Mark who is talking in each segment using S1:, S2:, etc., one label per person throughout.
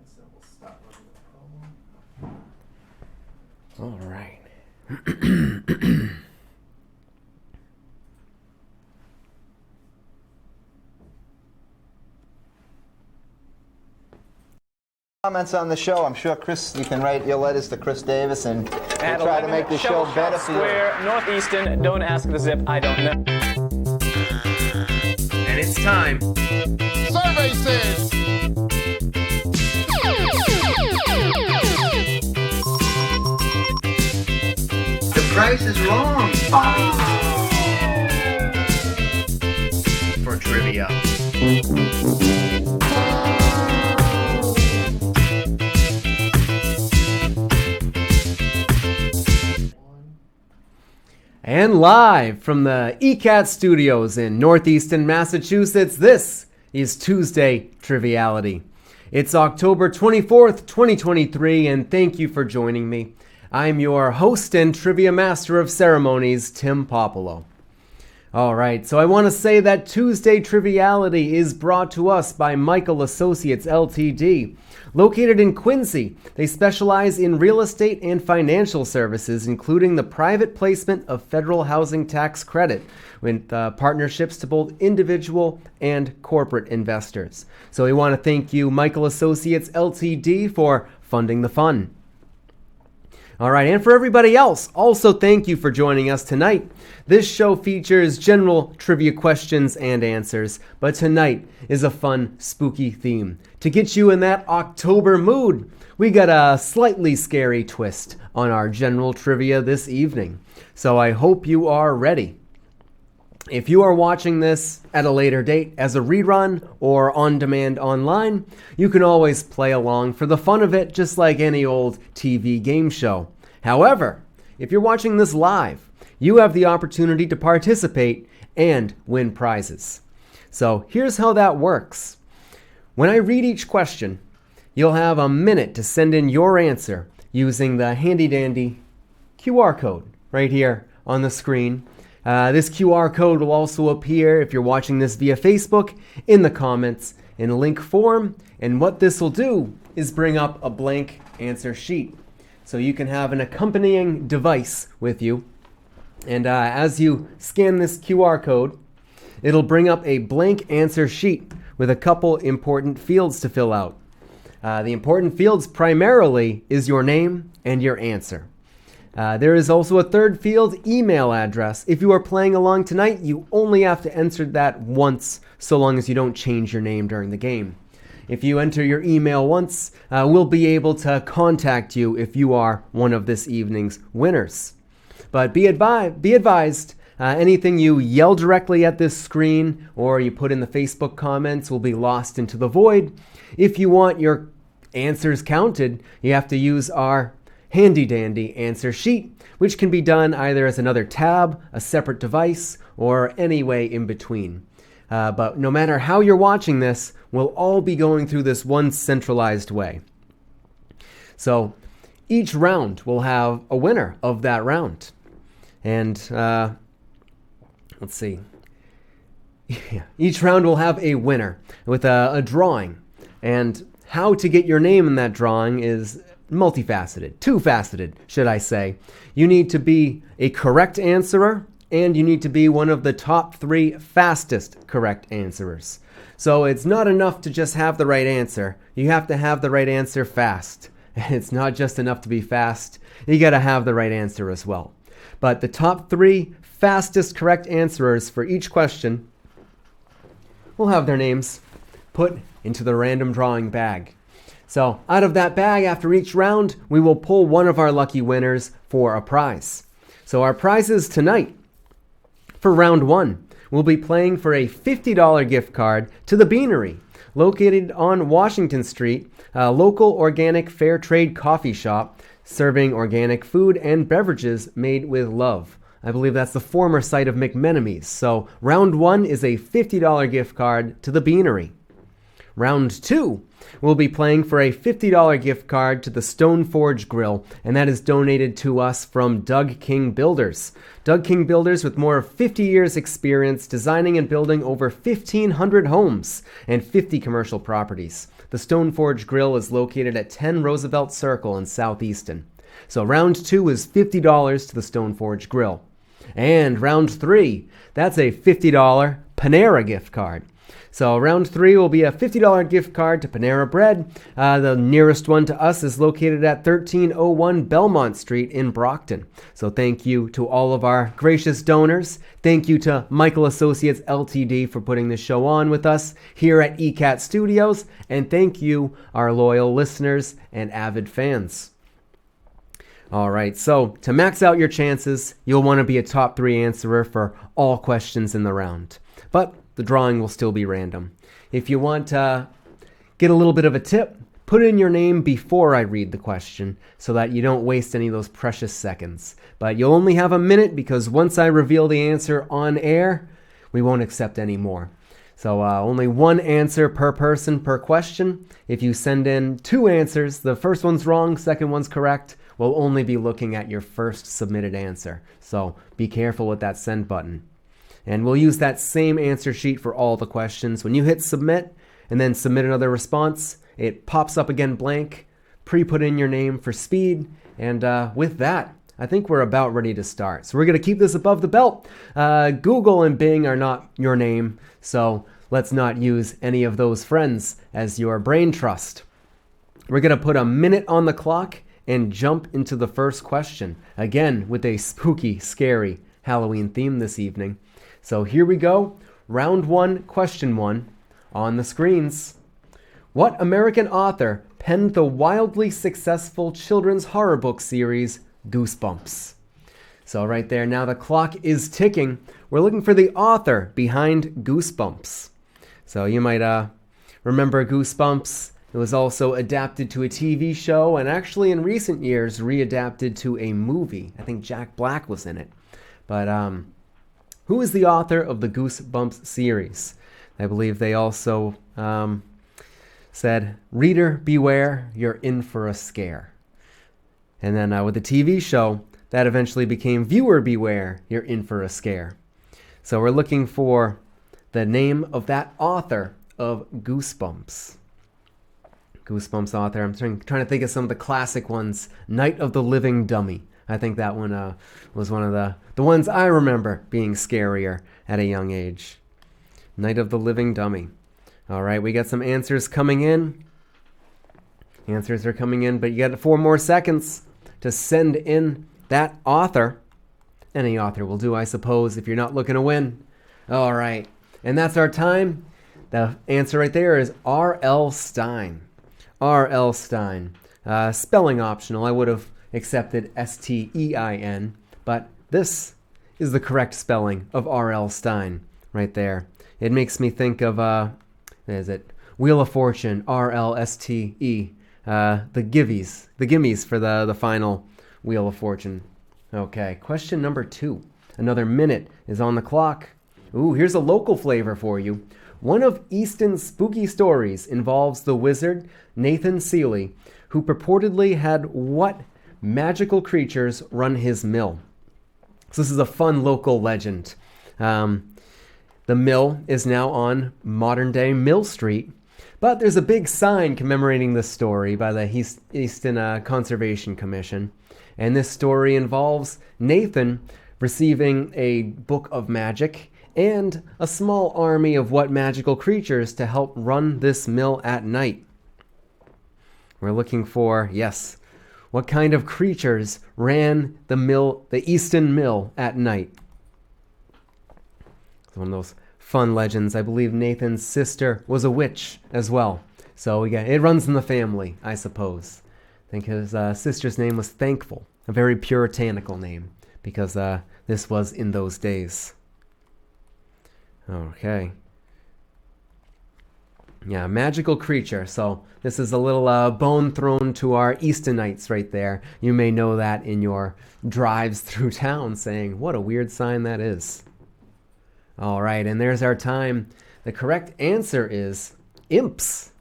S1: So we'll stop running the promo.
S2: All right.
S3: Comments on the show. I'm sure, Chris, you can write your letters to Chris Davis and we'll try to make the show better for you.
S4: Square, Northeastern, don't ask the zip, I don't know.
S2: And it's time.
S5: Survey says.
S3: The price is wrong, Bobby.
S2: For trivia. And live from the ECAT studios in Northeastern Massachusetts, this is Tuesday Triviality. It's October 24th, 2023, and thank you for joining me. I'm your host and trivia master of ceremonies, Tim Poupolo. All right, so I want to say that Tuesday Triviality is brought to us by Michael Associates Ltd. Located in Quincy, they specialize in real estate and financial services, including the private placement of federal housing tax credit with partnerships to both individual and corporate investors. So we want to thank you, Michael Associates Ltd, for funding the fun. All right, and for everybody else, also thank you for joining us tonight. This show features general trivia questions and answers, but tonight is a fun, spooky theme. To get you in that October mood, we got a slightly scary twist on our general trivia this evening. So I hope you are ready. If you are watching this at a later date as a rerun or on demand online, you can always play along for the fun of it, just like any old TV game show. However, if you're watching this live, you have the opportunity to participate and win prizes. So here's how that works. When I read each question, you'll have a minute to send in your answer using the handy dandy QR code right here on the screen. This QR code will also appear, if you're watching this via Facebook, in the comments in a link form. And what this will do is bring up a blank answer sheet. So you can have an accompanying device with you. And as you scan this QR code, it'll bring up a blank answer sheet with a couple important fields to fill out. The important fields primarily is your name and your answer. There is also a third field, email address. If you are playing along tonight, you only have to enter that once, so long as you don't change your name during the game. If you enter your email once, we'll be able to contact you if you are one of this evening's winners. But be advised, anything you yell directly at this screen or you put in the Facebook comments will be lost into the void. If you want your answers counted, you have to use our handy dandy answer sheet, which can be done either as another tab, a separate device, or any way in between. But no matter how you're watching this, we'll all be going through this one centralized way. So each round will have a winner of that round. And let's see. Each round will have a winner with a drawing. And how to get your name in that drawing is multifaceted, two-faceted, should I say. You need to be a correct answerer, and you need to be one of the top 3 fastest correct answerers. So it's not enough to just have the right answer. You have to have the right answer fast. And it's not just enough to be fast. You got to have the right answer as well. But the top 3 fastest correct answerers for each question will have their names put into the random drawing bag. So out of that bag, after each round, we will pull one of our lucky winners for a prize. So our prizes tonight, for round 1, we'll be playing for a $50 gift card to the Beanery, located on Washington Street, a local organic fair trade coffee shop serving organic food and beverages made with love. I believe that's the former site of McMenemy's. So round 1 is a $50 gift card to the Beanery. Round 2, we'll be playing for a $50 gift card to the Stone Forge Grill, and that is donated to us from Doug King Builders. Doug King Builders, with more of 50 years experience designing and building over 1,500 homes and 50 commercial properties. The Stoneforge Grill is located at 10 Roosevelt Circle in South Easton. So round 2 is $50 to the Stoneforge Grill. And round 3, that's a $50 Panera gift card. So round 3 will be a $50 gift card to Panera Bread. The nearest one to us is located at 1301 Belmont Street in Brockton. So thank you to all of our gracious donors. Thank you to Michael Associates Ltd. for putting this show on with us here at ECAT Studios. And thank you, our loyal listeners and avid fans. All right, so to max out your chances, you'll want to be a top 3 answerer for all questions in the round. But the drawing will still be random. If you want to get a little bit of a tip, put in your name before I read the question so that you don't waste any of those precious seconds. But you'll only have a minute because once I reveal the answer on air, we won't accept any more. So only 1 answer per person per question. If you send in 2 answers, the first one's wrong, second one's correct, we'll only be looking at your first submitted answer. So be careful with that send button. And we'll use that same answer sheet for all the questions. When you hit submit and then submit another response, it pops up again blank. Pre-put in your name for speed. And with that, I think we're about ready to start. So we're going to keep this above the belt. Google and Bing are not your name, so let's not use any of those friends as your brain trust. We're going to put a minute on the clock and jump into the first question. Again, with a spooky, scary Halloween theme this evening. So here we go. Round 1, question 1 on the screens. What American author penned the wildly successful children's horror book series Goosebumps? So right there, now the clock is ticking. We're looking for the author behind Goosebumps. So you might remember Goosebumps. It was also adapted to a TV show and actually in recent years readapted to a movie. I think Jack Black was in it. But who is the author of the Goosebumps series? I believe they also said, reader beware, you're in for a scare. And then with the TV show, that eventually became viewer beware, you're in for a scare. So we're looking for the name of that author of Goosebumps. Goosebumps author. I'm trying to think of some of the classic ones. Night of the Living Dummy. I think that one was one of the ones I remember being scarier at a young age. Night of the Living Dummy. All right, we got some answers coming in. Answers are coming in, but you got 4 more seconds to send in that author. Any author will do, I suppose, if you're not looking to win. All right, and that's our time. The answer right there is R.L. Stine. R.L. Stine. Spelling optional. I would have accepted S-T-E-I-N, but this is the correct spelling of R.L. Stine right there. It makes me think of, Wheel of Fortune, R-L-S-T-E, the gimmies for the final Wheel of Fortune. Okay, question number 2. Another minute is on the clock. Ooh, here's a local flavor for you. One of Easton's spooky stories involves the wizard Nathan Seeley, who purportedly had what magical creatures run his mill. So this is a fun local legend. The mill is now on modern-day Mill Street, but there's a big sign commemorating this story by the Easton Conservation Commission. And this story involves Nathan receiving a book of magic and a small army of what magical creatures to help run this mill at night. We're looking for, yes, what kind of creatures ran the mill, the Easton Mill, at night? It's one of those fun legends. I believe Nathan's sister was a witch as well. So it runs in the family, I suppose. I think his sister's name was Thankful, a very puritanical name, because this was in those days. Okay. Yeah, magical creature. So this is a little bone thrown to our Eastonites right there. You may know that in your drives through town, saying, what a weird sign that is. All right, and there's our time. The correct answer is imps.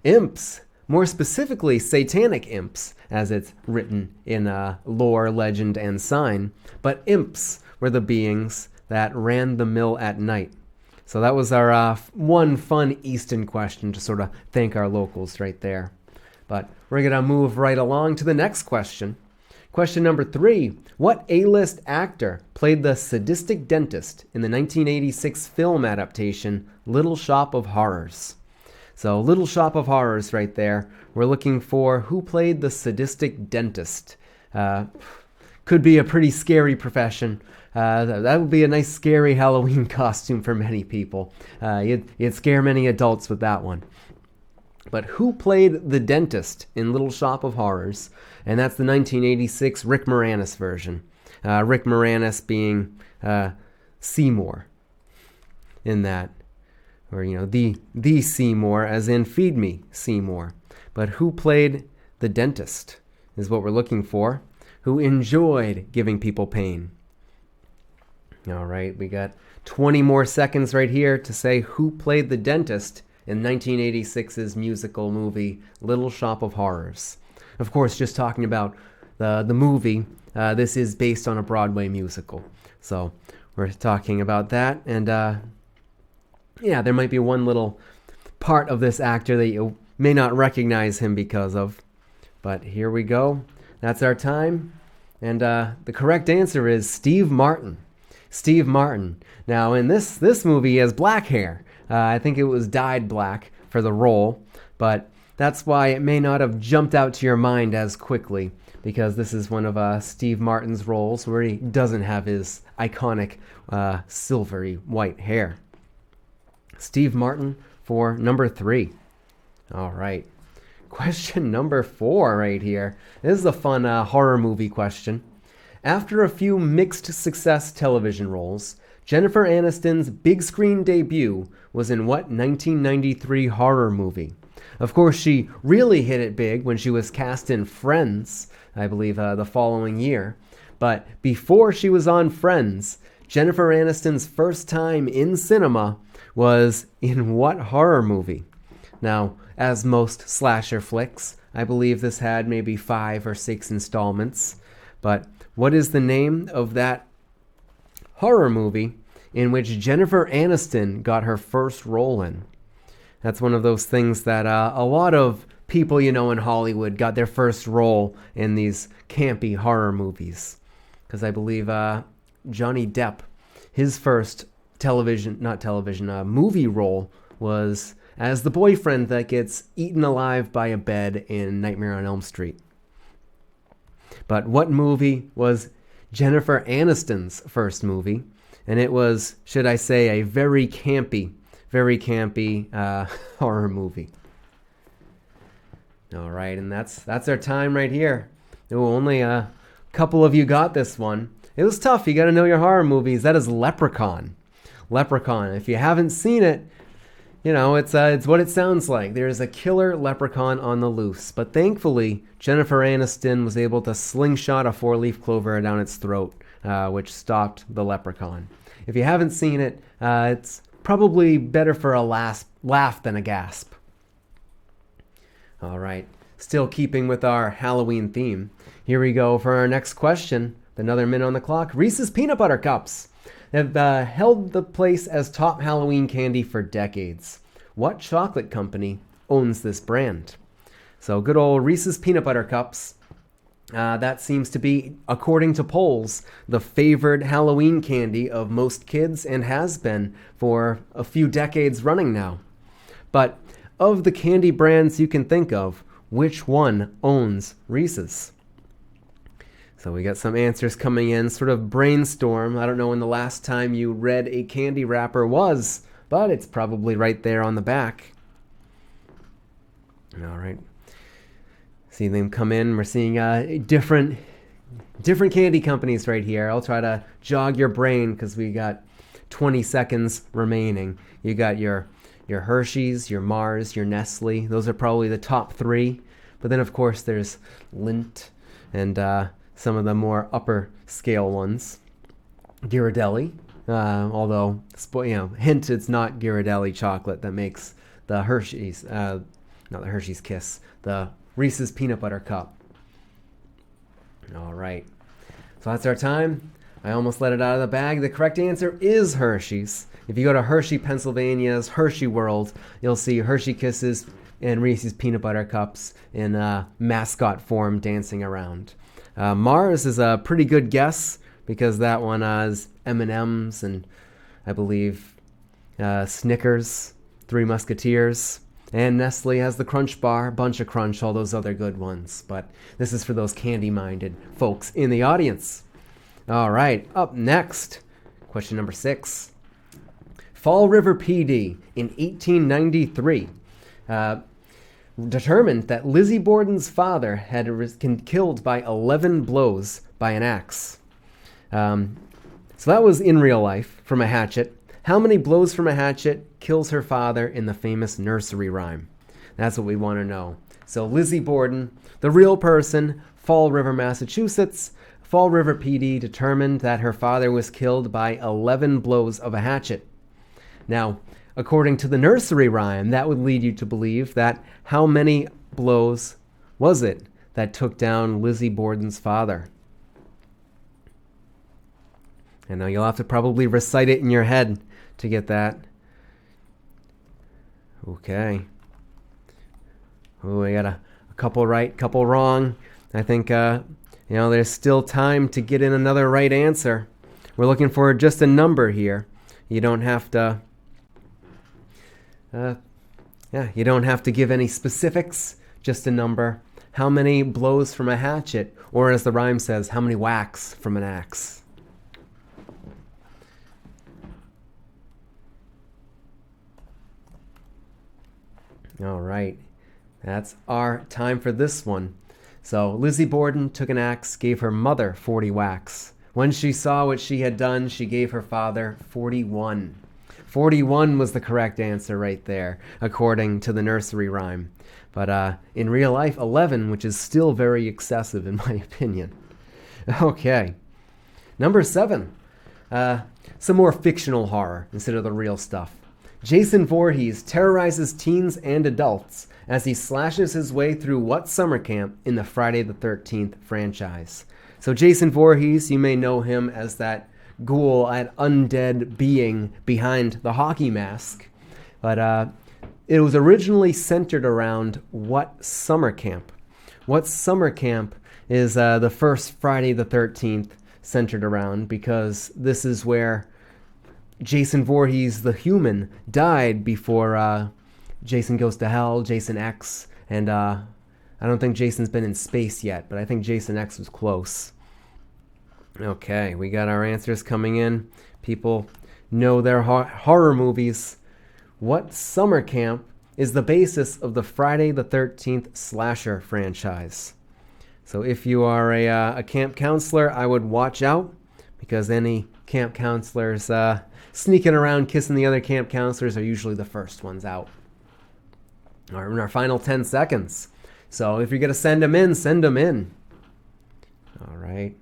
S2: Imps. More specifically, satanic imps, as it's written in lore, legend, and sign. But imps were the beings that ran the mill at night. So that was our one fun Easton question to sort of thank our locals right there. But we're going to move right along to the next question. Question number 3. What A-list actor played the sadistic dentist in the 1986 film adaptation Little Shop of Horrors? So Little Shop of Horrors right there. We're looking for who played the sadistic dentist. Could be a pretty scary profession. That would be a nice scary Halloween costume for many people. You'd scare many adults with that one. But who played the dentist in Little Shop of Horrors? And that's the 1986 Rick Moranis version. Rick Moranis being Seymour in that. Or, the Seymour, as in Feed Me, Seymour. But who played the dentist is what we're looking for. Who enjoyed giving people pain. All right, we got 20 more seconds right here to say who played the dentist in 1986's musical movie Little Shop of Horrors. Of course, just talking about the movie, this is based on a Broadway musical. So we're talking about that. And there might be one little part of this actor that you may not recognize him because of. But here we go. That's our time. And the correct answer is Steve Martin. Steve Martin. Now, in this movie, he has black hair. I think it was dyed black for the role, but that's why it may not have jumped out to your mind as quickly, because this is one of Steve Martin's roles where he doesn't have his iconic silvery white hair. Steve Martin for number 3. All right. Question number 4 right here. This is a fun horror movie question. After a few mixed success television roles, Jennifer Aniston's big screen debut was in what 1993 horror movie? Of course, she really hit it big when she was cast in Friends, I believe the following year. But before she was on Friends, Jennifer Aniston's first time in cinema was in what horror movie? Now, as most slasher flicks, I believe this had maybe 5 or 6 installments. But what is the name of that horror movie in which Jennifer Aniston got her first role in? That's one of those things that a lot of people in Hollywood got their first role in these campy horror movies. Because I believe Johnny Depp, his first movie role was as the boyfriend that gets eaten alive by a bed in Nightmare on Elm Street. But what movie was Jennifer Aniston's first movie? And it was, should I say, a very campy horror movie. All right, and that's our time right here. Only a couple of you got this one. It was tough. You got to know your horror movies. That is Leprechaun. Leprechaun. If you haven't seen it, it's what it sounds like. There's a killer leprechaun on the loose. But thankfully, Jennifer Aniston was able to slingshot a 4-leaf clover down its throat, which stopped the leprechaun. If you haven't seen it, it's probably better for a laugh than a gasp. All right. Still keeping with our Halloween theme. Here we go for our next question. Another minute on the clock. Reese's Peanut Butter Cups have held the place as top Halloween candy for decades. What chocolate company owns this brand? So good old Reese's Peanut Butter Cups. That seems to be, according to polls, the favored Halloween candy of most kids and has been for a few decades running now. But of the candy brands you can think of, which one owns Reese's? So we got some answers coming in, sort of brainstorm. I don't know when the last time you read a candy wrapper was, but it's probably right there on the back. All right. See them come in. We're seeing different candy companies right here. I'll try to jog your brain because we got 20 seconds remaining. You got your Hershey's, your Mars, your Nestle. Those are probably the top 3. But then, of course, there's Lindt and some of the more upper scale ones. Ghirardelli, although, hint, it's not Ghirardelli chocolate that makes the Hershey's, not the Hershey's Kiss, the Reese's Peanut Butter Cup. All right. So that's our time. I almost let it out of the bag. The correct answer is Hershey's. If you go to Hershey, Pennsylvania's Hershey World, you'll see Hershey Kisses and Reese's Peanut Butter Cups in mascot form dancing around. Mars is a pretty good guess because that one has M&M's and I believe Snickers, Three Musketeers, and Nestle has the Crunch Bar, Bunch of Crunch, all those other good ones. But this is for those candy-minded folks in the audience. All right, up next, question number 6. Fall River PD in 1893 determined that Lizzie Borden's father had been killed by 11 blows by an axe. So that was in real life from a hatchet. How many blows from a hatchet kills her father in the famous nursery rhyme? That's what we want to know. So Lizzie Borden, the real person, Fall River, Massachusetts. Fall River PD determined that her father was killed by 11 blows of a hatchet. Now, according to the nursery rhyme, that would lead you to believe that how many blows was it that took down Lizzie Borden's father? I know you'll have to probably recite it in your head to get that. Okay. Oh, we got a couple right, couple wrong. I think, there's still time to get in another right answer. We're looking for just a number here. You don't have to... you don't have to give any specifics, just a number. How many blows from a hatchet? Or as the rhyme says, how many whacks from an axe? All right, that's our time for this one. So Lizzie Borden took an axe, gave her mother 40 whacks. When she saw what she had done, she gave her father 41. 41 was the correct answer right there, according to the nursery rhyme. But in real life, 11, which is still very excessive in my opinion. Okay, number 7. Some more fictional horror instead of the real stuff. Jason Voorhees terrorizes teens and adults as he slashes his way through what summer camp in the Friday the 13th franchise? So Jason Voorhees, you may know him as that ghoul, that undead being behind the hockey mask. But it was originally centered around what summer camp? What summer camp is the first Friday the 13th centered around? Because this is where Jason Voorhees, the human, died before Jason Goes to Hell, Jason X, and I don't think Jason's been in space yet, but I think Jason X was close. Okay, we got our answers coming in. People know their horror movies. What summer camp is the basis of the Friday the 13th slasher franchise? So if you are a camp counselor, I would watch out, because any camp counselors sneaking around kissing the other camp counselors are usually the first ones out. All right, in our final 10 seconds. So if you're going to send them in, send them in. All right.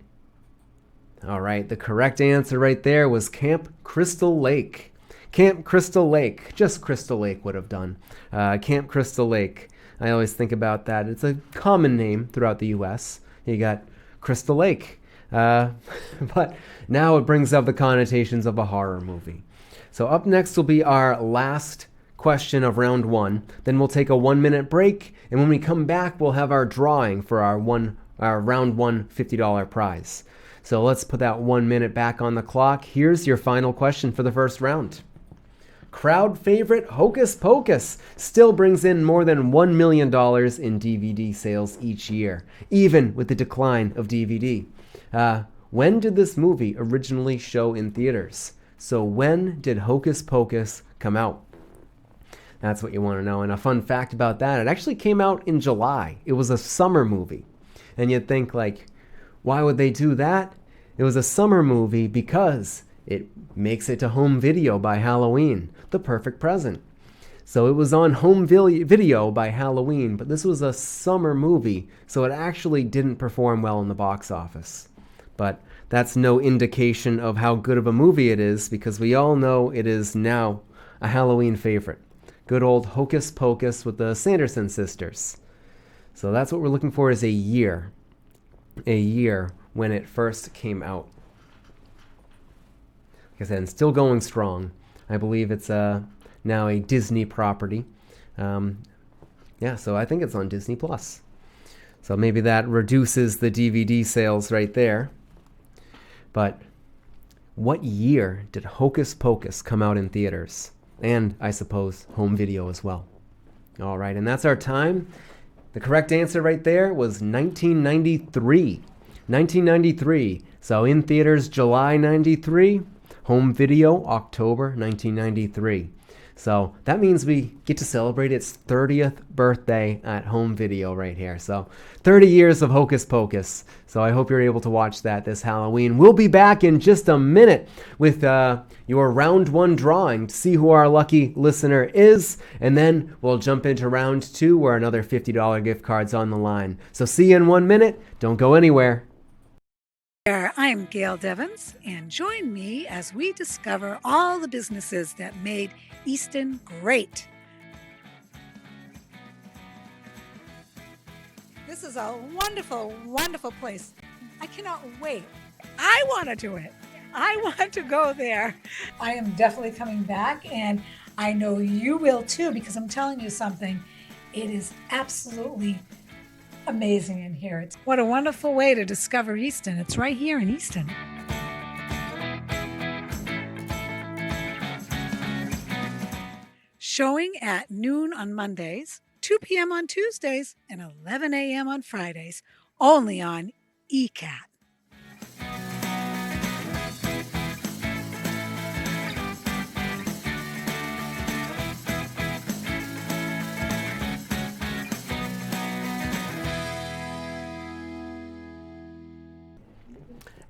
S2: All right, the correct answer right there was Camp Crystal Lake. Camp Crystal Lake. Just Crystal Lake would have done. Camp Crystal Lake. I always think about that. It's a common name throughout the U.S. You got Crystal Lake. But now it brings up the connotations of a horror movie. So up next will be our last question of round 1. Then we'll take a 1-minute break, and when we come back, we'll have our drawing for our round 1 $50 prize. So let's put that 1 minute back on the clock. Here's your final question for the first round. Crowd favorite Hocus Pocus still brings in more than $1 million in DVD sales each year, even with the decline of DVD. When did this movie originally show in theaters? So when did Hocus Pocus come out? That's what you want to know. And a fun fact about that, it actually came out in July. It was a summer movie. And you'd think, like, why would they do that? It was a summer movie because it makes it to home video by Halloween, the perfect present. So it was on home video by Halloween, but this was a summer movie, so it actually didn't perform well in the box office. But that's no indication of how good of a movie it is, because we all know it is now a Halloween favorite. Good old Hocus Pocus with the Sanderson sisters. So that's what we're looking for, is a year when it first came out. I said, and still going strong. I believe it's now a Disney property. So I think it's on Disney Plus. So maybe that reduces the DVD sales right there. But what year did Hocus Pocus come out in theaters? And I suppose home video as well. All right, and that's our time. The correct answer right there was 1993. 1993. So in theaters, July 93. Home video, October 1993. So that means we get to celebrate its 30th birthday at home video right here. So 30 years of Hocus Pocus. So I hope you're able to watch that this Halloween. We'll be back in just a minute with your round one drawing to see who our lucky listener is. And then we'll jump into round two where another $50 gift card's on the line. So see you in 1 minute. Don't go anywhere.
S6: I'm Gail Devins, and join me as we discover all the businesses that made Easton great. This is a wonderful, wonderful place. I cannot wait. I want to do it. I want to go there. I am definitely coming back, and I know you will too, because I'm telling you something. It is absolutely amazing in here. What a wonderful way to discover Easton. It's right here in Easton. Showing at noon on Mondays, 2 p.m. on Tuesdays, and 11 a.m. on Fridays, only on ECAT.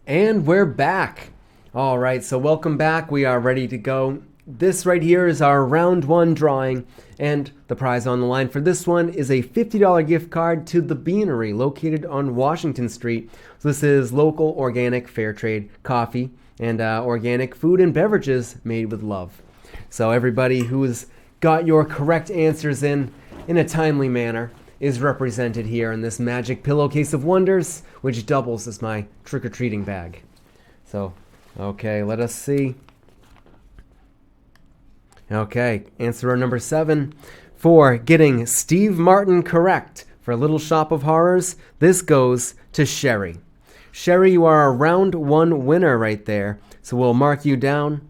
S2: And we're back. All right, so welcome back. We are ready to go. This right here is our round one drawing, and the prize on the line for this one is a $50 gift card to the Beanery located on Washington Street. So this is local, organic, fair trade coffee and organic food and beverages made with love. So everybody who has got your correct answers in a timely manner is represented here in this magic pillowcase of wonders, which doubles as my trick-or-treating bag. So, okay, let us see. Okay, answer number 7. For getting Steve Martin correct for Little Shop of Horrors, this goes to Sherry. Sherry, you are a round one winner right there. So we'll mark you down.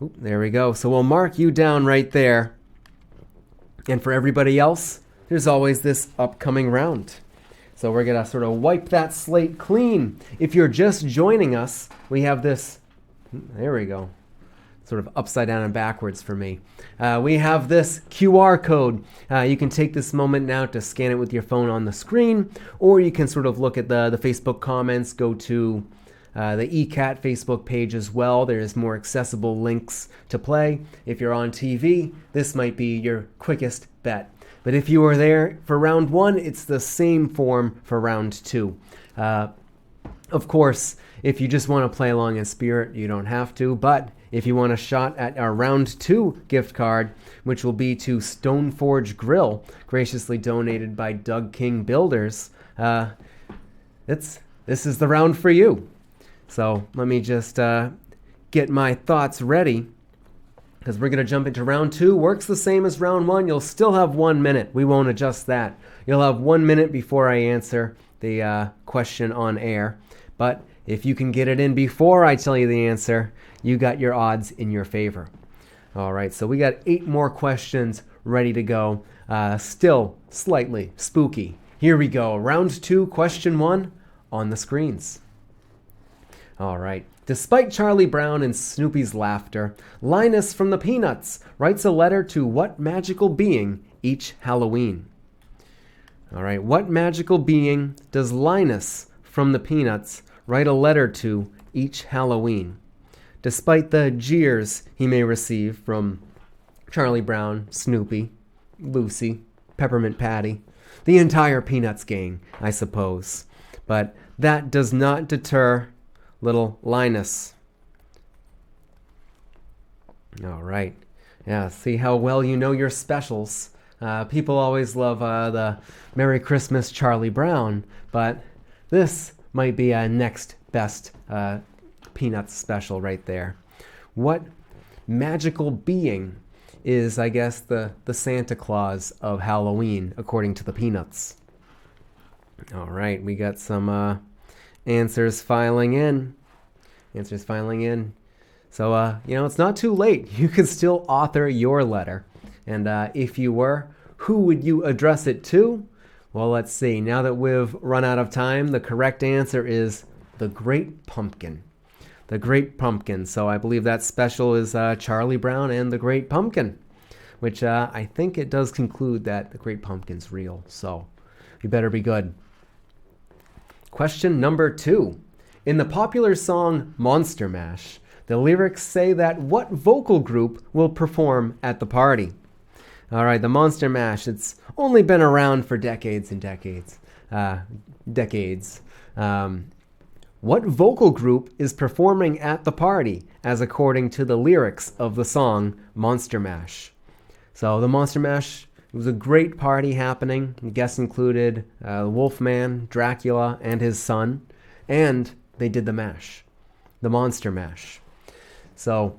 S2: Ooh, there we go. So we'll mark you down right there. And for everybody else, there's always this upcoming round. So we're going to sort of wipe that slate clean. If you're just joining us, we have this, there we go, sort of upside down and backwards for me. We have this QR code. You can take this moment now to scan it with your phone on the screen, or you can sort of look at the Facebook comments, go to the ECAT Facebook page as well. There's more accessible links to play. If you're on TV, this might be your quickest bet. But if you were there for round one, it's the same form for round two. Of course, if you just want to play along in spirit, you don't have to. But if you want a shot at our round two gift card, which will be to Stoneforge Grill, graciously donated by Doug King Builders, this is the round for you. So let me just get my thoughts ready, because we're going to jump into round two. Works the same as round one. You'll still have 1 minute. We won't adjust that. You'll have 1 minute before I answer the question on air. But if you can get it in before I tell you the answer, you got your odds in your favor. All right, so we got 8 more questions ready to go. Still slightly spooky. Here we go. Round two, question 1 on the screens. All right. Despite Charlie Brown and Snoopy's laughter, Linus from the Peanuts writes a letter to what magical being each Halloween? All right, what magical being does Linus from the Peanuts write a letter to each Halloween? Despite the jeers he may receive from Charlie Brown, Snoopy, Lucy, Peppermint Patty, the entire Peanuts gang, I suppose. But that does not deter little Linus. All right. Yeah, see how well you know your specials. People always love the Merry Christmas Charlie Brown, but this might be a next best Peanuts special right there. What magical being is, I guess, the Santa Claus of Halloween, according to the Peanuts? All right, we got some answers filing in. So, it's not too late. You can still author your letter. And if you were, who would you address it to? Well, let's see. Now that we've run out of time, the correct answer is the Great Pumpkin. The Great Pumpkin. So I believe that special is Charlie Brown and the Great Pumpkin, which I think it does conclude that the Great Pumpkin's real. So you better be good. Question number 2. In the popular song Monster Mash, the lyrics say that what vocal group will perform at the party? All right, the Monster Mash, it's only been around for decades and decades. What vocal group is performing at the party, as according to the lyrics of the song Monster Mash? So the Monster Mash, it was a great party happening. Guests included Wolfman, Dracula, and his son. And they did the mash, the Monster Mash. So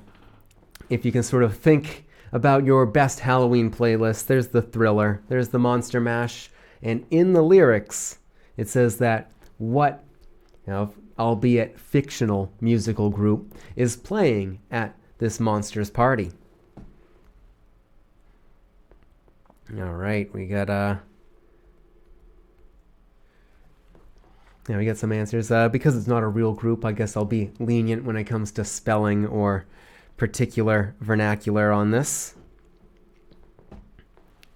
S2: if you can sort of think about your best Halloween playlist, there's the Thriller, there's the Monster Mash, and in the lyrics, it says that what, albeit fictional musical group, is playing at this monster's party. All right, we got we got some answers. Because it's not a real group, I guess I'll be lenient when it comes to spelling or particular vernacular on this.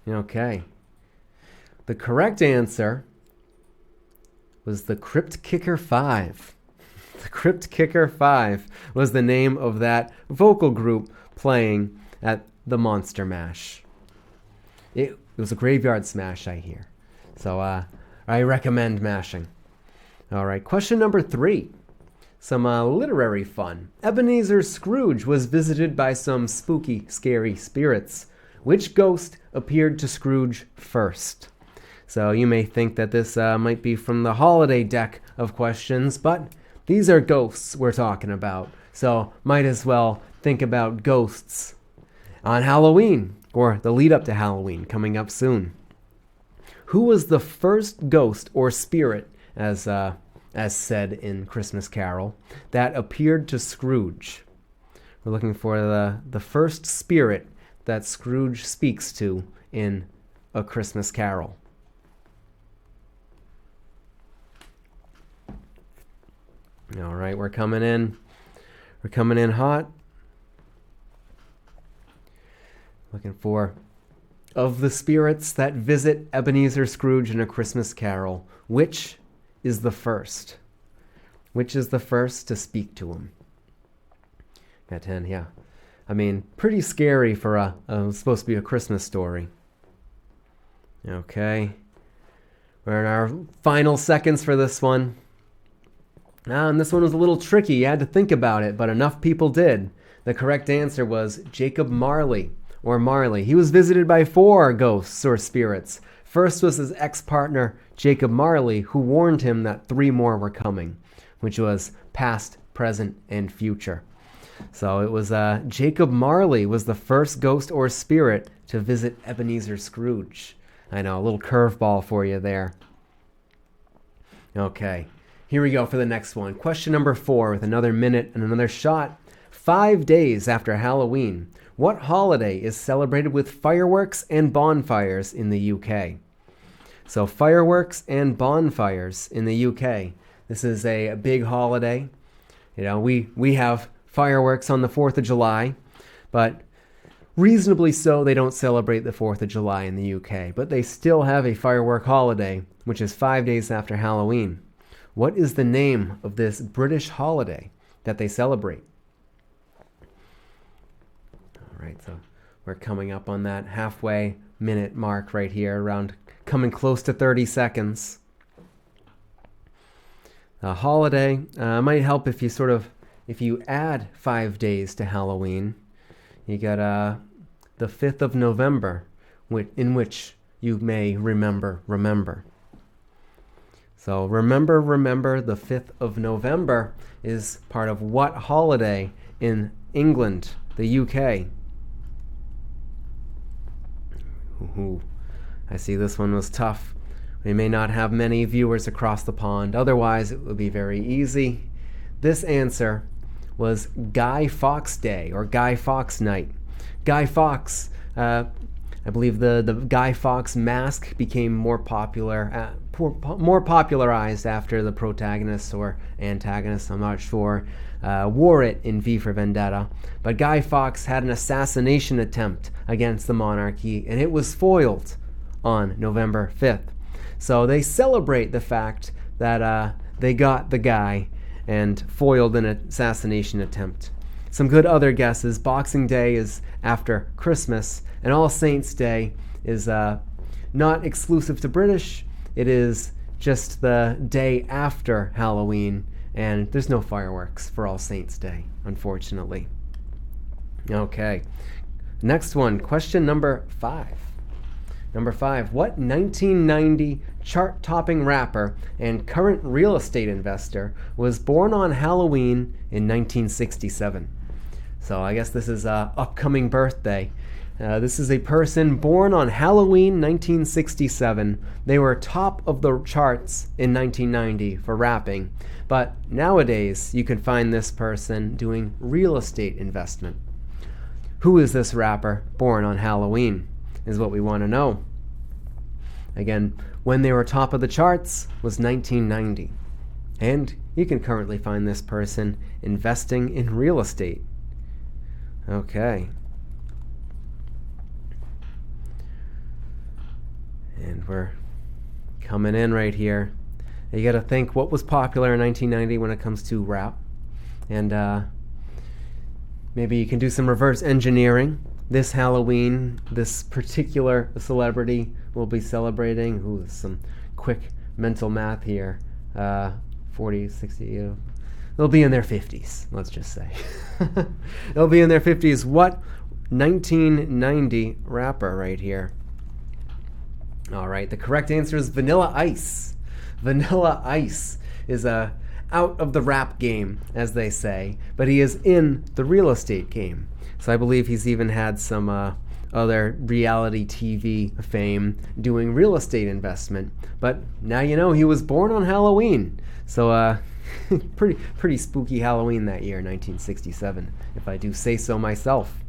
S2: Okay. The correct answer was the Crypt Kicker 5. The Crypt Kicker 5 was the name of that vocal group playing at the Monster Mash. It was a graveyard smash, I hear. So I recommend mashing. All right, question number 3. Some literary fun. Ebenezer Scrooge was visited by some spooky, scary spirits. Which ghost appeared to Scrooge first? So you may think that this might be from the holiday deck of questions, but these are ghosts we're talking about. So might as well think about ghosts on Halloween, or the lead up to Halloween coming up soon. Who was the first ghost or spirit, as said in Christmas Carol, that appeared to Scrooge? We're looking for the first spirit that Scrooge speaks to in A Christmas Carol. All right, we're coming in. We're coming in hot. Looking for, of the spirits that visit Ebenezer Scrooge in A Christmas Carol, which is the first? Which is the first to speak to him? Got 10, yeah. I mean, pretty scary for supposed to be a Christmas story. Okay. We're in our final seconds for this one. And this one was a little tricky. You had to think about it, but enough people did. The correct answer was Jacob Marley, or Marley. He was visited by 4 ghosts or spirits. First was his ex-partner, Jacob Marley, who warned him that 3 more were coming, which was past, present, and future. So it was Jacob Marley was the first ghost or spirit to visit Ebenezer Scrooge. I know, a little curveball for you there. Okay, here we go for the next one. Question number 4 with another minute and another shot. 5 days after Halloween, what holiday is celebrated with fireworks and bonfires in the UK? So fireworks and bonfires in the UK. This is a big holiday. We have fireworks on the 4th of July, but reasonably so, they don't celebrate the 4th of July in the UK, but they still have a firework holiday, which is 5 days after Halloween. What is the name of this British holiday that they celebrate? All right, so we're coming up on that halfway minute mark right here, around coming close to 30 seconds. A holiday might help if you add 5 days to Halloween. You got the 5th of November, in which you may remember. So remember, the 5th of November is part of what holiday in England, the UK. Ooh, I see this one was tough. We may not have many viewers across the pond, otherwise it would be very easy. This answer was Guy Fawkes Day, or Guy Fawkes Night. Guy Fawkes, I believe the Guy Fawkes mask became more popularized after the protagonist or antagonist, I'm not sure, wore it in V for Vendetta. But Guy Fawkes had an assassination attempt against the monarchy, and it was foiled on November 5th. So they celebrate the fact that they got the guy and foiled an assassination attempt. Some good other guesses. Boxing Day is after Christmas, and All Saints Day is not exclusive to British. It is just the day after Halloween, and there's no fireworks for All Saints Day, unfortunately. Okay, next one, question number 5. Number 5, what 1990 chart-topping rapper and current real estate investor was born on Halloween in 1967? So I guess this is an upcoming birthday. This is a person born on Halloween 1967. They were top of the charts in 1990 for rapping, but nowadays you can find this person doing real estate investment. Who is this rapper born on Halloween is what we want to know. Again, when they were top of the charts was 1990. And you can currently find this person investing in real estate. Okay. And we're coming in right here. You got to think what was popular in 1990 when it comes to rap. And maybe you can do some reverse engineering. This Halloween, this particular celebrity will be celebrating. Ooh, some quick mental math here. 40, 60, they'll be in their 50s, let's just say. They'll be in their 50s. What 1990 rapper right here? All right, the correct answer is Vanilla Ice. Vanilla Ice is out of the rap game, as they say, but he is in the real estate game. So I believe he's even had some other reality TV fame doing real estate investment. But now you know he was born on Halloween. So pretty spooky Halloween that year, 1967, if I do say so myself.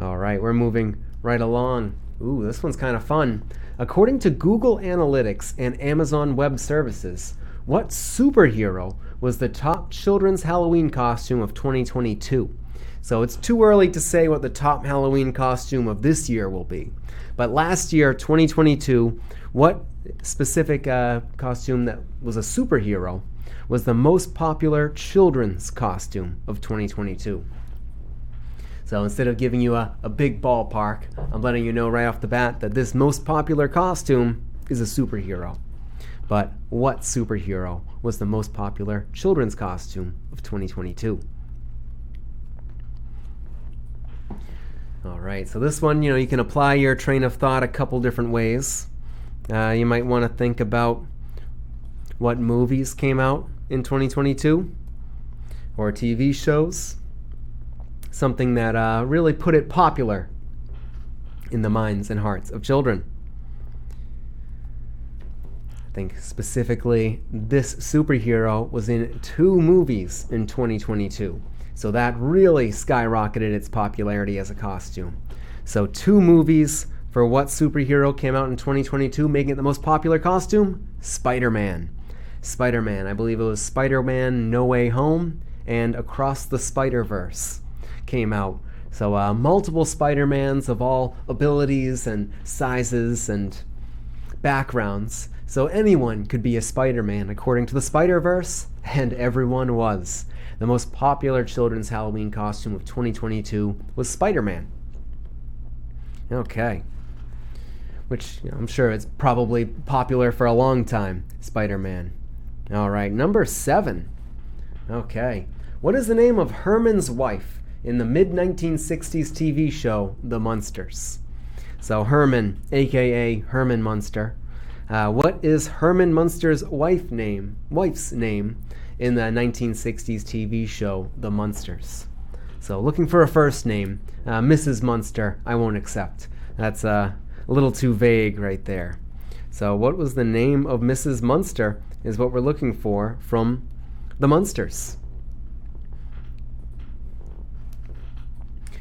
S2: All right, we're moving right along. Ooh, this one's kind of fun. According to Google Analytics and Amazon Web Services, what superhero was the top children's Halloween costume of 2022? So it's too early to say what the top Halloween costume of this year will be. But last year, 2022, what specific costume that was a superhero was the most popular children's costume of 2022? So instead of giving you a big ballpark, I'm letting you know right off the bat that this most popular costume is a superhero. But what superhero was the most popular children's costume of 2022? All right, so this one, you can apply your train of thought a couple different ways. You might want to think about what movies came out in 2022 or TV shows. Something that really put it popular in the minds and hearts of children. I think specifically this superhero was in 2 movies in 2022. So that really skyrocketed its popularity as a costume. So 2 movies for what superhero came out in 2022, making it the most popular costume? Spider-Man. Spider-Man. I believe it was Spider-Man No Way Home and Across the Spider-Verse came out. So multiple Spider-Mans of all abilities and sizes and backgrounds. So anyone could be a Spider-Man according to the Spider-Verse, and everyone was. The most popular children's Halloween costume of 2022 was Spider-Man. Okay. Which I'm sure it's probably popular for a long time, Spider-Man. All right, number 7. Okay. What is the name of Herman's wife in the mid-1960s TV show, The Munsters? So Herman, a.k.a. Herman Munster. What is Herman Munster's wife's name in the 1960s TV show, The Munsters? So looking for a first name. Mrs. Munster, I won't accept. That's a little too vague right there. So what was the name of Mrs. Munster is what we're looking for from the Munsters.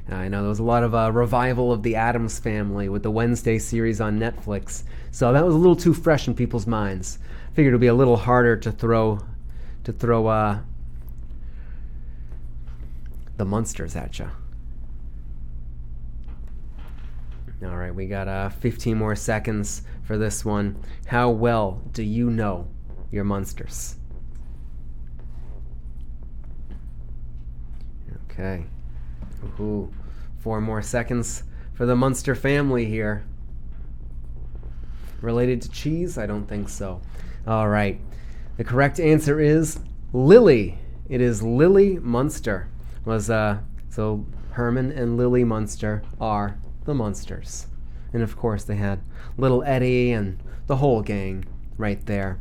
S2: I know there was a lot of revival of the Addams Family with the Wednesday series on Netflix. So that was a little too fresh in people's minds. Figured it would be a little harder to throw the Munsters at you. All right, we got 15 more seconds for this one. How well do you know your Munsters? Okay. Ooh, 4 more seconds for the Munster family here. Related to cheese? I don't think so. All right. The correct answer is Lily. It is Lily Munster. So Herman and Lily Munster are the Munsters. And of course they had little Eddie and the whole gang right there.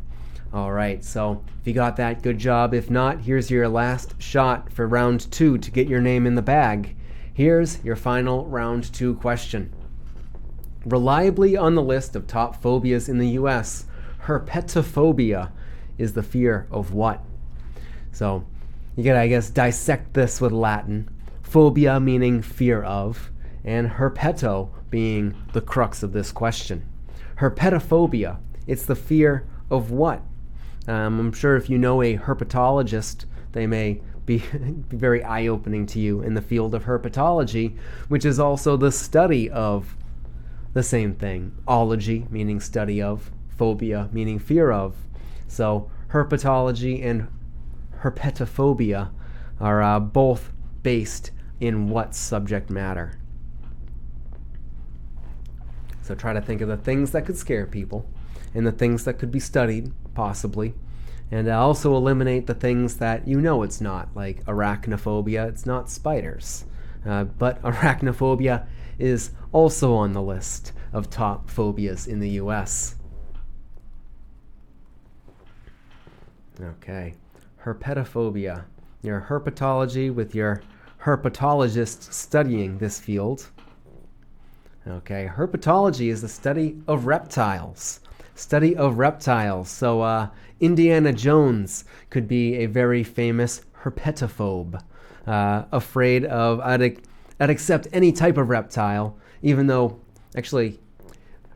S2: All right, so if you got that, good job. If not, here's your last shot for round 2 to get your name in the bag. Here's your final round 2 question. Reliably on the list of top phobias in the US, herpetophobia is the fear of what? So you gotta, I guess, dissect this with Latin. Phobia meaning fear of, and herpeto being the crux of this question. Herpetophobia, it's the fear of what? I'm sure if you know a herpetologist, they may be very eye-opening to you in the field of herpetology, which is also the study of the same thing. Ology, meaning study of, phobia, meaning fear of. So herpetology and herpetophobia are both based in what subject matter. So try to think of the things that could scare people and the things that could be studied, possibly. And also eliminate the things that you know it's not, like arachnophobia. It's not spiders. But arachnophobia is also on the list of top phobias in the US. Okay. Herpetophobia. Your herpetology with your herpetologist studying this field. Okay, herpetology is the study of reptiles. Study of reptiles. So Indiana Jones could be a very famous herpetophobe. Afraid of, I'd accept any type of reptile, even though, actually,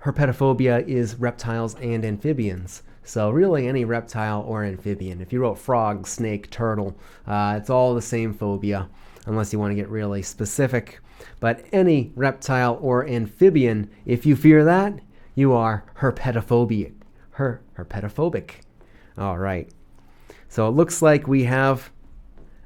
S2: herpetophobia is reptiles and amphibians. So really any reptile or amphibian. If you wrote frog, snake, turtle, it's all the same phobia, unless you want to get really specific. But any reptile or amphibian, if you fear that, you are herpetophobic. Herpetophobic. All right. So it looks like we have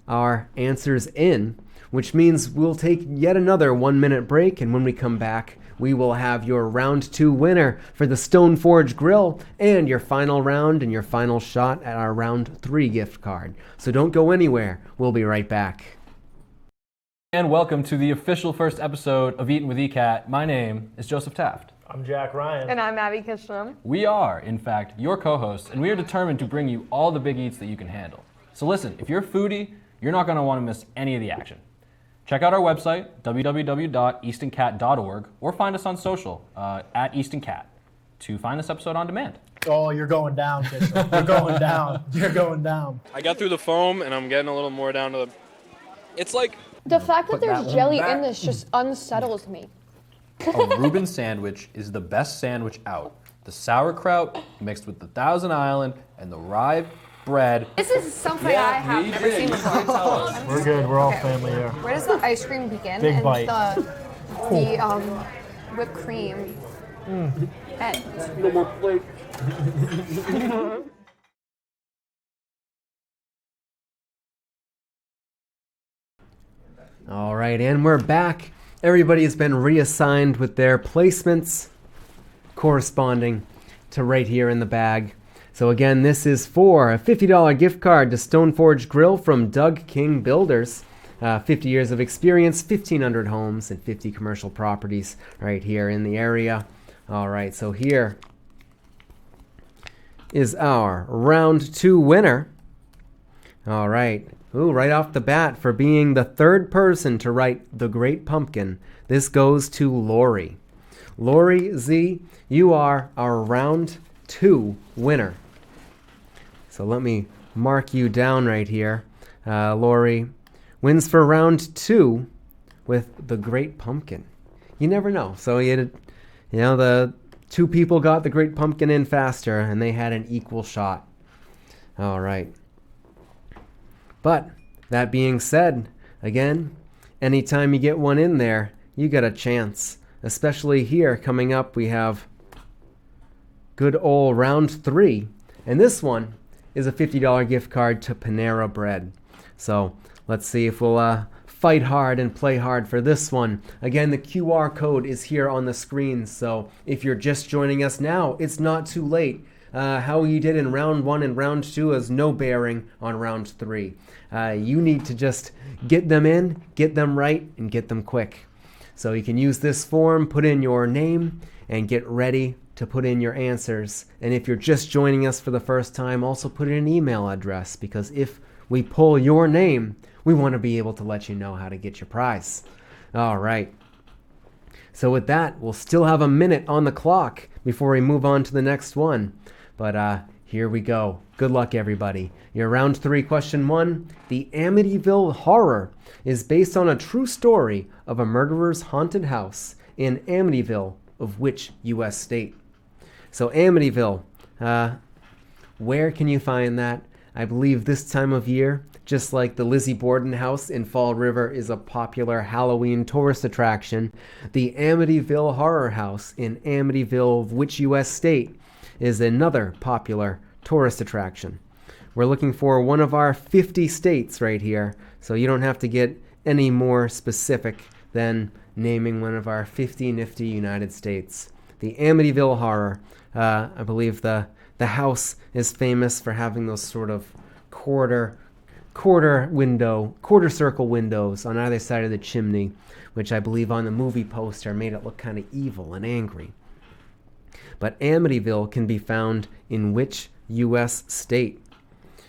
S2: our answers in, which means we'll take yet another 1-minute break, and when we come back, we will have your round 2 winner for the Stoneforge Grill and your final round and your final shot at our round 3 gift card. So don't go anywhere. We'll be right back.
S7: And welcome to the official first episode of Eatin' with ECAT. My name is Joseph Taft.
S8: I'm Jack Ryan.
S9: And I'm Abby Kishnam.
S7: We are, in fact, your co-hosts, and we are determined to bring you all the big eats that you can handle. So listen, if you're a foodie, you're not going to want to miss any of the action. Check out our website, www.eastoncat.org, or find us on social, at eastoncat, to find this episode on demand.
S8: Oh, you're going down, Kishnam. You're going down. You're going down.
S10: I got through the foam, and I'm getting a little more down to the... It's like...
S9: The fact that there's jelly in this just unsettles me.
S7: A Reuben sandwich is the best sandwich out. The sauerkraut mixed with the Thousand Island and the rye bread.
S9: This is something I have never seen before.
S8: We're good. We're all family here.
S9: Where does the ice cream begin?
S8: Big
S9: and
S8: bite.
S9: The whipped cream. And
S10: No more plate.
S2: All right, and we're back. Everybody has been reassigned with their placements corresponding to right here in the bag. So again, this is for a $50 gift card to Stoneforge Grill from Doug King Builders. 50 years of experience, 1,500 homes, and 50 commercial properties right here in the area. All right, so here is our round 2 winner All right. Ooh, right off the bat, for being the third person to write The Great Pumpkin, this goes to Lori. Lori Z, you are our round 2 winner. So let me mark you down right here. Lori wins for round 2 with The Great Pumpkin. You never know. So the 2 people got The Great Pumpkin in faster, and they had an equal shot. All right. But that being said, again, anytime you get one in there, you get a chance. Especially here, coming up, we have good old round 3. And this one is a $50 gift card to Panera Bread. So let's see if we'll fight hard and play hard for this one. Again, the QR code is here on the screen. So if you're just joining us now, it's not too late. How you did in round 1 and round 2 has no bearing on round 3. You need to just get them in, get them right, and get them quick. So you can use this form, put in your name, and get ready to put in your answers. And if you're just joining us for the first time, also put in an email address, because if we pull your name, we want to be able to let you know how to get your prize. All right. So with that, we'll still have a minute on the clock before we move on to the next one. But here we go. Good luck, everybody. Your round 3, question 1. The Amityville Horror is based on a true story of a murderer's haunted house in Amityville of which U.S. state? So Amityville, where can you find that? I believe this time of year, just like the Lizzie Borden house in Fall River is a popular Halloween tourist attraction, the Amityville Horror House in Amityville of which U.S. state is another popular tourist attraction. We're looking for one of our 50 states right here, so you don't have to get any more specific than naming one of our 50 nifty United States. The Amityville Horror, I believe the house is famous for having those sort of quarter circle windows on either side of the chimney, which I believe on the movie poster made it look kind of evil and angry. But Amityville can be found in which U.S. state?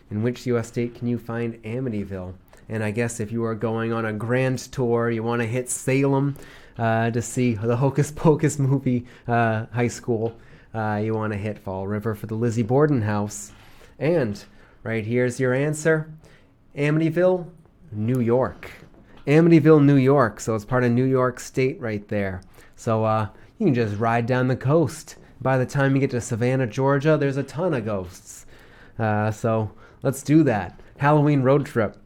S2: In which U.S. state can you find Amityville? And I guess if you are going on a grand tour, you want to hit Salem to see the Hocus Pocus movie high school. You want to hit Fall River for the Lizzie Borden house. And right here's your answer. Amityville, New York. Amityville, New York. So it's part of New York State right there. So you can just ride down the coast. By the time you get to Savannah, Georgia, there's a ton of ghosts. So let's do that. Halloween road trip.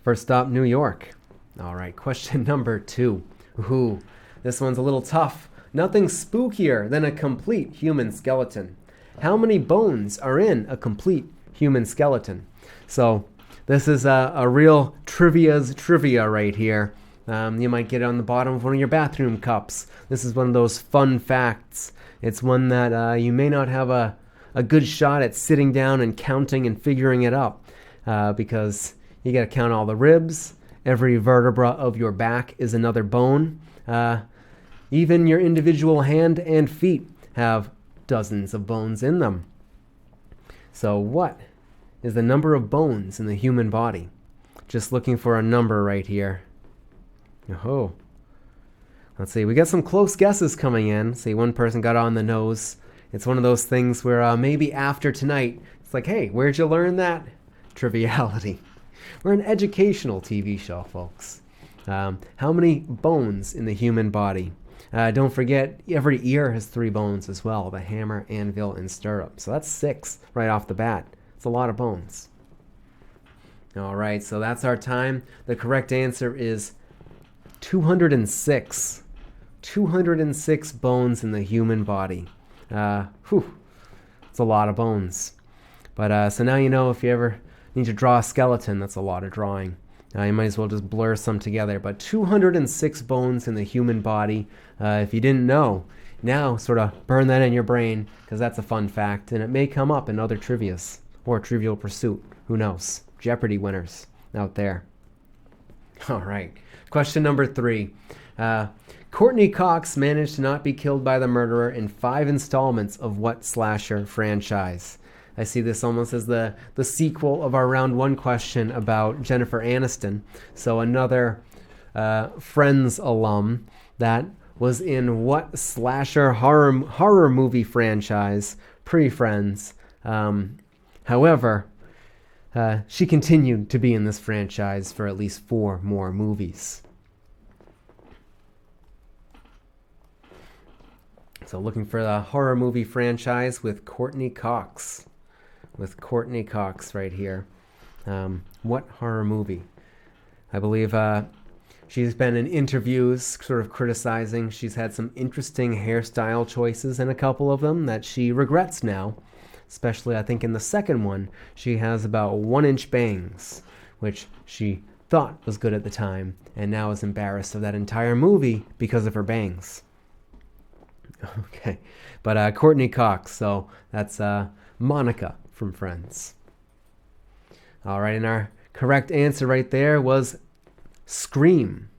S2: First stop, New York. All right, question number 2. Ooh, this one's a little tough. Nothing spookier than a complete human skeleton. How many bones are in a complete human skeleton? So this is a real trivia right here. You might get it on the bottom of one of your bathroom cups. This is one of those fun facts. It's one that you may not have a good shot at sitting down and counting and figuring it out because you got to count all the ribs. Every vertebra of your back is another bone. Even your individual hand and feet have dozens of bones in them. So what is the number of bones in the human body? Just looking for a number right here. Oh, let's see. We got some close guesses coming in. See, one person got on the nose. It's one of those things where maybe after tonight, it's like, hey, where'd you learn that? Triviality. We're an educational TV show, folks. How many bones in the human body? Don't forget, every ear has 3 bones as well, the hammer, anvil, and stirrup. So that's 6 right off the bat. It's a lot of bones. All right, so that's our time. The correct answer is 206. 206 bones in the human body. It's a lot of bones. But so now you know if you ever need to draw a skeleton, that's a lot of drawing. You might as well just blur some together. But 206 bones in the human body. If you didn't know, now sort of burn that in your brain because that's a fun fact. And it may come up in other trivias or Trivial Pursuit. Who knows? Jeopardy winners out there. All right. Question number 3. Courtney Cox managed to not be killed by the murderer in 5 installments of what slasher franchise? I see this almost as the sequel of our round one question about Jennifer Aniston. So another Friends alum that was in what slasher horror movie franchise pre-Friends? However, she continued to be in this franchise for at least 4 more movies. So looking for the horror movie franchise with Courtney Cox. With Courtney Cox right here. What horror movie? I believe she's been in interviews sort of criticizing. She's had some interesting hairstyle choices in a couple of them that she regrets now. Especially, I think, in the second one, she has about 1-inch bangs, which she thought was good at the time, and now is embarrassed of that entire movie because of her bangs. Okay, but Courtney Cox, so that's Monica from Friends. All right, and our correct answer right there was Scream.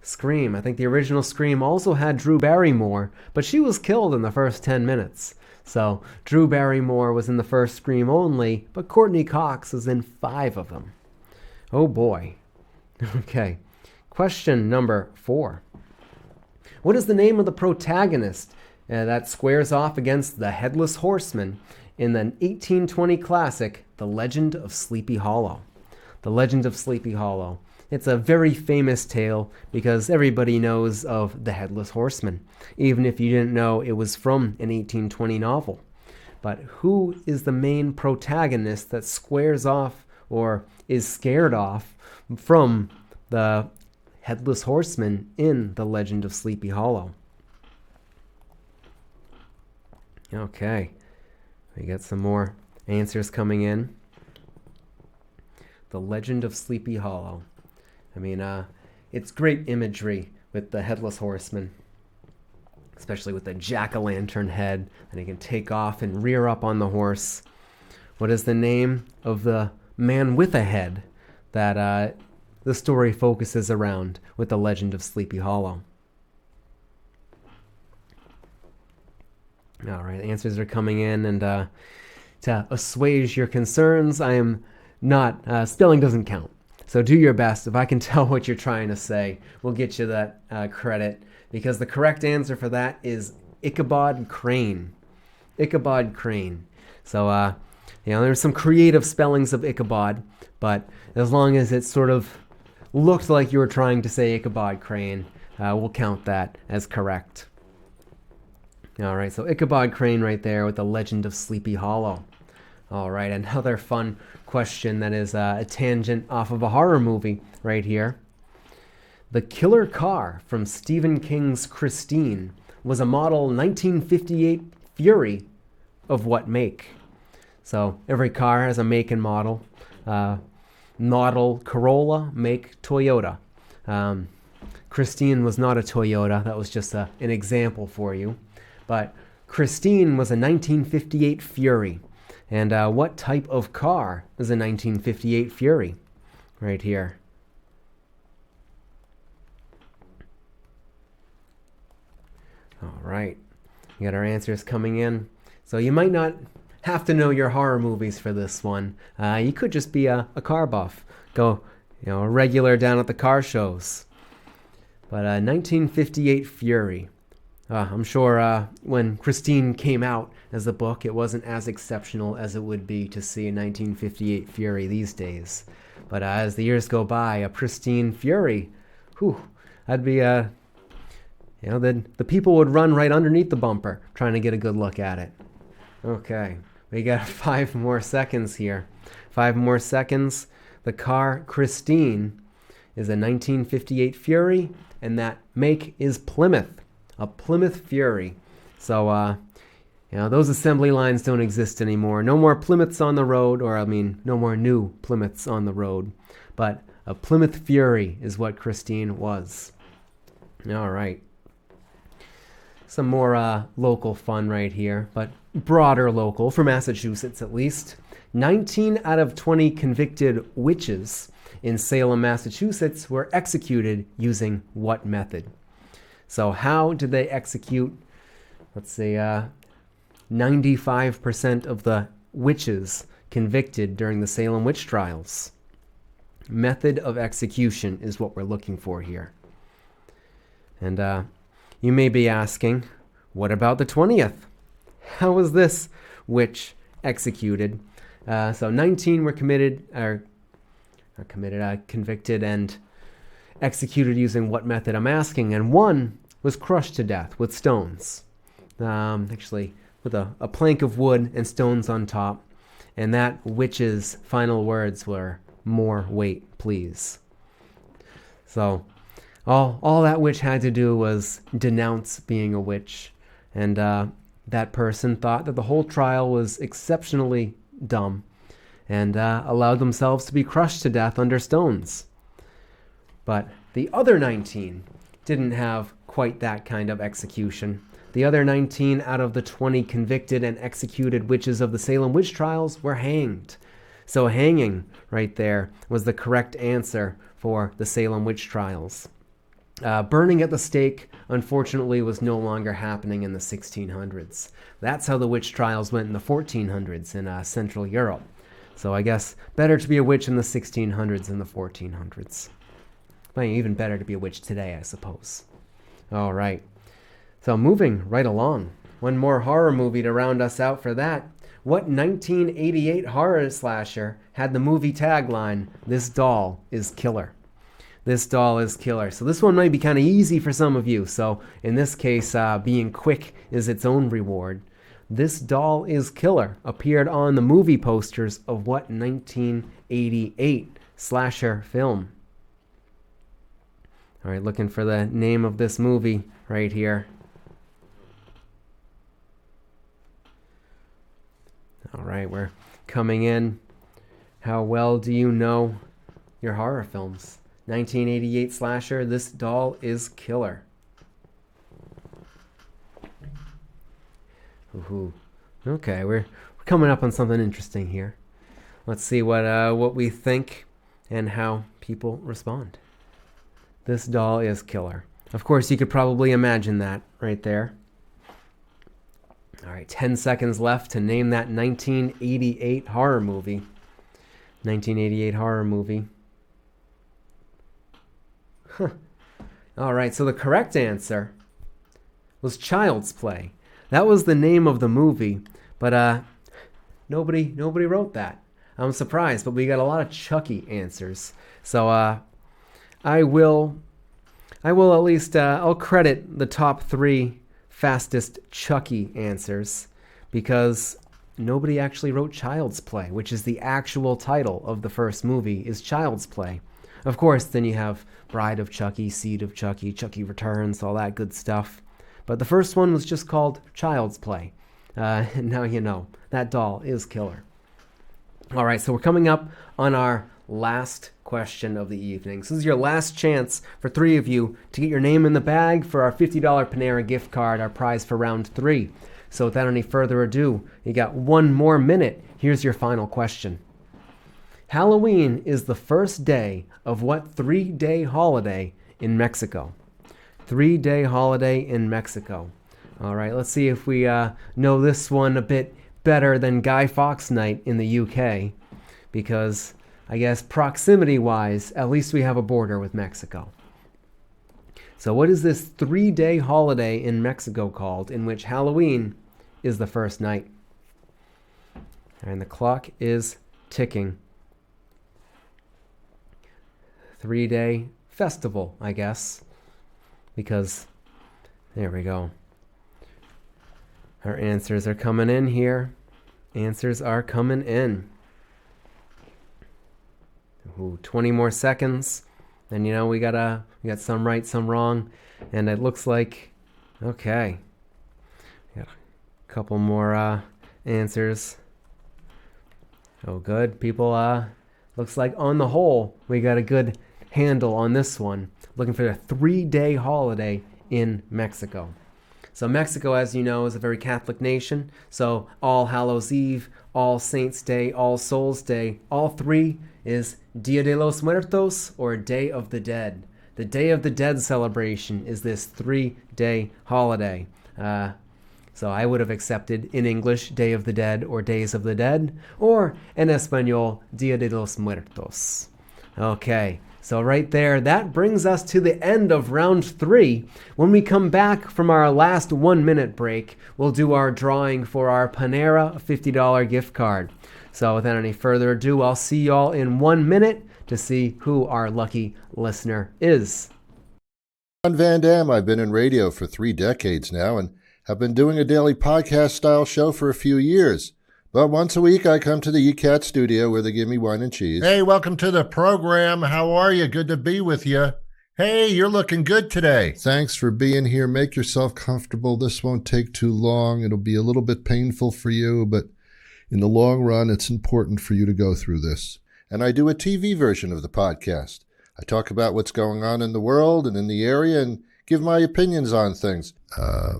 S2: Scream. I think the original Scream also had Drew Barrymore, but she was killed in the first 10 minutes. So Drew Barrymore was in the first Scream only, but Courtney Cox is in 5 of them. Oh boy. Okay. Question number 4. What is the name of the protagonist that squares off against the Headless Horseman in the 1820 classic, The Legend of Sleepy Hollow? The Legend of Sleepy Hollow. It's a very famous tale because everybody knows of the Headless Horseman, even if you didn't know it was from an 1820 novel. But who is the main protagonist that squares off or is scared off from the Headless Horseman in The Legend of Sleepy Hollow? Okay, we got some more answers coming in. The Legend of Sleepy Hollow. I mean, it's great imagery with the Headless Horseman, especially with the jack-o'-lantern head, and he can take off and rear up on the horse. What is the name of the man with a head that the story focuses around with The Legend of Sleepy Hollow? All right, answers are coming in, and to assuage your concerns, I am not, spelling doesn't count. So do your best. If I can tell what you're trying to say, we'll get you that credit, because the correct answer for that is Ichabod Crane. Ichabod Crane. So, there's some creative spellings of Ichabod, but as long as it sort of looked like you were trying to say Ichabod Crane, we'll count that as correct. All right, so Ichabod Crane right there with The Legend of Sleepy Hollow. All right, another fun question that is a tangent off of a horror movie right here. The killer car from Stephen King's Christine was a model 1958 Fury of what make? So every car has a make and model. Model Corolla, make Toyota. Christine was not a Toyota. That was just an example for you. But Christine was a 1958 Fury. And what type of car is a 1958 Fury? Right here. All right. We got our answers coming in. So you might not have to know your horror movies for this one. You could just be a car buff. Go, a regular down at the car shows. But 1958 Fury. I'm sure when Christine came out as a book, it wasn't as exceptional as it would be to see a 1958 Fury these days. But as the years go by, a pristine Fury, that'd be the people would run right underneath the bumper trying to get a good look at it. Okay, we got 5 more seconds here. 5 more seconds. The car Christine is a 1958 Fury, and that make is Plymouth. A Plymouth Fury. So, those assembly lines don't exist anymore. No more Plymouths on the road, no more new Plymouths on the road. But a Plymouth Fury is what Christine was. All right. Some more local fun right here, but broader local, for Massachusetts at least. 19 out of 20 convicted witches in Salem, Massachusetts were executed using what method? So how did they execute, let's say, 95% of the witches convicted during the Salem witch trials? Method of execution is what we're looking for here. And you may be asking, what about the 20th? How was this witch executed? So 19 were convicted and executed using what method, I'm asking, and one was crushed to death with stones. Actually, with a plank of wood and stones on top. And that witch's final words were, "More weight, please." So all that witch had to do was denounce being a witch. And that person thought that the whole trial was exceptionally dumb and allowed themselves to be crushed to death under stones. But the other 19 didn't have quite that kind of execution. The other 19 out of the 20 convicted and executed witches of the Salem witch trials were hanged. So hanging right there was the correct answer for the Salem witch trials. Burning at the stake, unfortunately, was no longer happening in the 1600s. That's how the witch trials went in the 1400s in Central Europe. So I guess better to be a witch in the 1600s than the 1400s. Well, even better to be a witch today, I suppose. All right. So moving right along. One more horror movie to round us out for that. What 1988 horror slasher had the movie tagline, "This doll is killer"? This doll is killer. So this one might be kind of easy for some of you. So in this case, being quick is its own reward. This doll is killer appeared on the movie posters of what 1988 slasher film? All right, looking for the name of this movie right here. All right, we're coming in. How well do you know your horror films? 1988 slasher, This Doll is Killer. Ooh. Okay, we're coming up on something interesting here. Let's see what we think and how people respond. This doll is killer. Of course, you could probably imagine that right there. All right, 10 seconds left to name that 1988 horror movie. 1988 horror movie. Huh. All right, so the correct answer was Child's Play. That was the name of the movie, but nobody wrote that. I'm surprised, but we got a lot of Chucky answers. So I will at least I'll credit the top 3 fastest Chucky answers because nobody actually wrote Child's Play, which is the actual title of the first movie, is Child's Play. Of course, then you have Bride of Chucky, Seed of Chucky, Chucky Returns, all that good stuff. But the first one was just called Child's Play. And now you know, that doll is killer. All right, so we're coming up on our last question of the evening. So this is your last chance for 3 of you to get your name in the bag for our $50 Panera gift card, our prize for round 3. So without any further ado, you got 1 more minute. Here's your final question. Halloween is the first day of what 3-day holiday in Mexico? 3-day holiday in Mexico. All right, let's see if we know this one a bit better than Guy Fawkes Night in the UK, because I guess proximity-wise, at least we have a border with Mexico. So what is this 3-day holiday in Mexico called, in which Halloween is the first night? And the clock is ticking. 3-day festival, I guess, because there we go. Our answers are coming in here. Answers are coming in. Ooh, 20 more seconds. And you know, we got some right, some wrong. And it looks like, okay. Got a couple more answers. Oh, good. People, looks like on the whole, we got a good handle on this one. Looking for a 3-day holiday in Mexico. So Mexico, as you know, is a very Catholic nation. So All Hallows Eve, All Saints Day, All Souls Day, all 3 is Dia de los Muertos, or Day of the Dead. The Day of the Dead celebration is this 3-day holiday. So I would have accepted in English Day of the Dead or Days of the Dead, or en español Dia de los Muertos. Okay, so right there, that brings us to the end of round 3. When we come back from our last 1-minute break, we'll do our drawing for our Panera $50 gift card. So without any further ado, I'll see y'all in 1 minute to see who our lucky listener is.
S5: I'm Van Dam. I've been in radio for 3 decades now and have been doing a daily podcast-style show for a few years. But once a week, I come to the ECAT studio where they give me wine and cheese.
S11: Hey, welcome to the program. How are you? Good to be with you. Hey, you're looking good today.
S5: Thanks for being here. Make yourself comfortable. This won't take too long. It'll be a little bit painful for you, but in the long run, it's important for you to go through this. And I do a TV version of the podcast. I talk about what's going on in the world and in the area and give my opinions on things.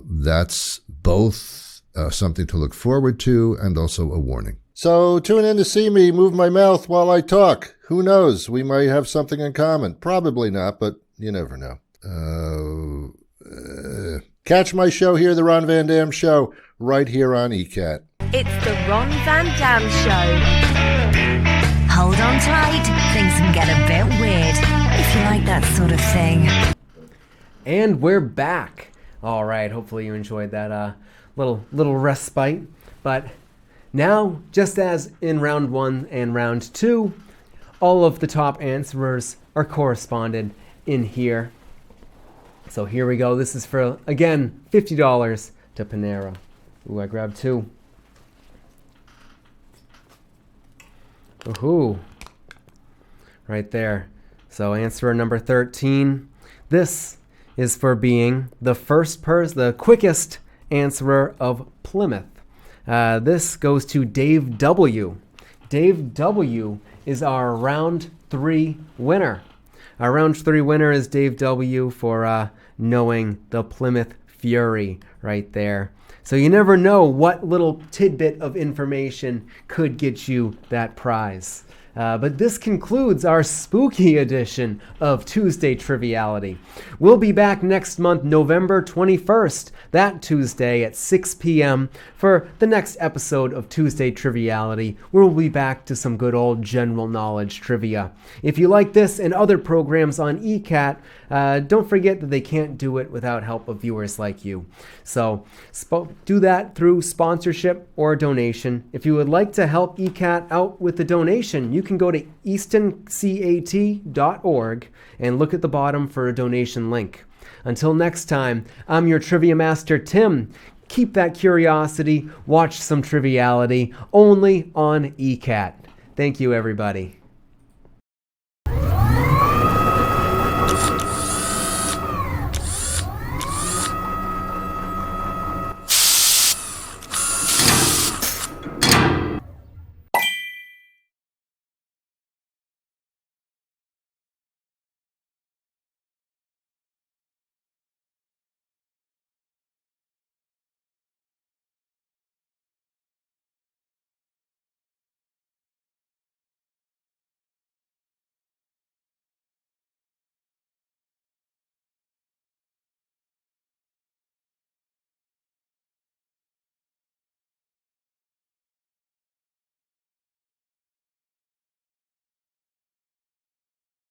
S5: That's both something to look forward to and also a warning. So tune in to see me move my mouth while I talk. Who knows? We might have something in common. Probably not, but you never know. Catch my show here, The Ron Van Dam Show, right here on ECAT.
S12: It's The Ron Van Dam Show. Hold on tight. Things can get a bit weird, if you like that sort of thing.
S2: And we're back. All right, hopefully you enjoyed that little respite. But now, just as in round 1 and round 2, all of the top answerers are corresponded in here. So here we go. This is for, again, $50 to Panera. Ooh, I grabbed 2. Ooh, right there. So answer number 13. This is for being the the quickest answerer of Plymouth. This goes to Dave W. Dave W. is our round 3 winner. Our round 3 winner is Dave W. for knowing the Plymouth Fury right there. So you never know what little tidbit of information could get you that prize. But this concludes our spooky edition of Tuesday Triviality. We'll be back next month, November 21st, that Tuesday at 6 p.m. for the next episode of Tuesday Triviality, where we'll be back to some good old general knowledge trivia. If you like this and other programs on ECAT, don't forget that they can't do it without help of viewers like you. So do that through sponsorship or donation. If you would like to help ECAT out with the donation, you can go to eastoncat.org and look at the bottom for a donation link. Until next time, I'm your Trivia Master, Tim. Keep that curiosity, watch some Triviality, only on ECAT. Thank you, everybody.